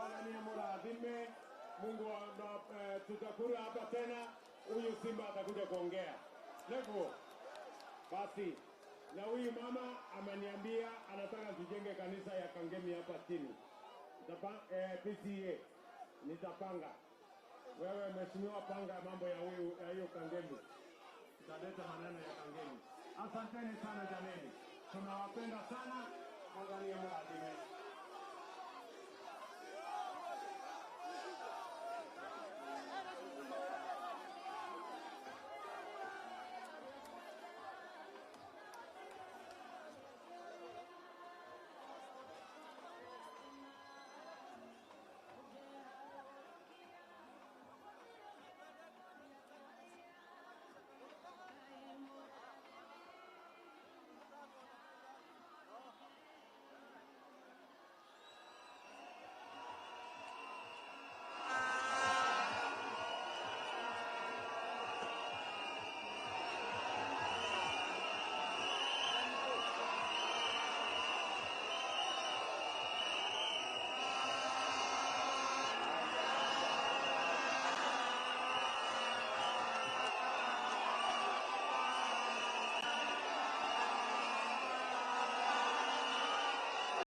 Bwana ni mradhime. Mungu tutakula hapa tena. Huyu Simba atakuja kuongea. Levo. Basi. Na huyu mama ameniambia anataka tujenge kanisa ya Kangemi hapa chini. PCA. Nitapanga. Wewe mheshimiwa, panga mambo ya hiyo Kangemi. Tutaleta maneno ya Kangemi. Asanteni sana jameni. Tunawapenda sana. Mungu ni mwadilifu.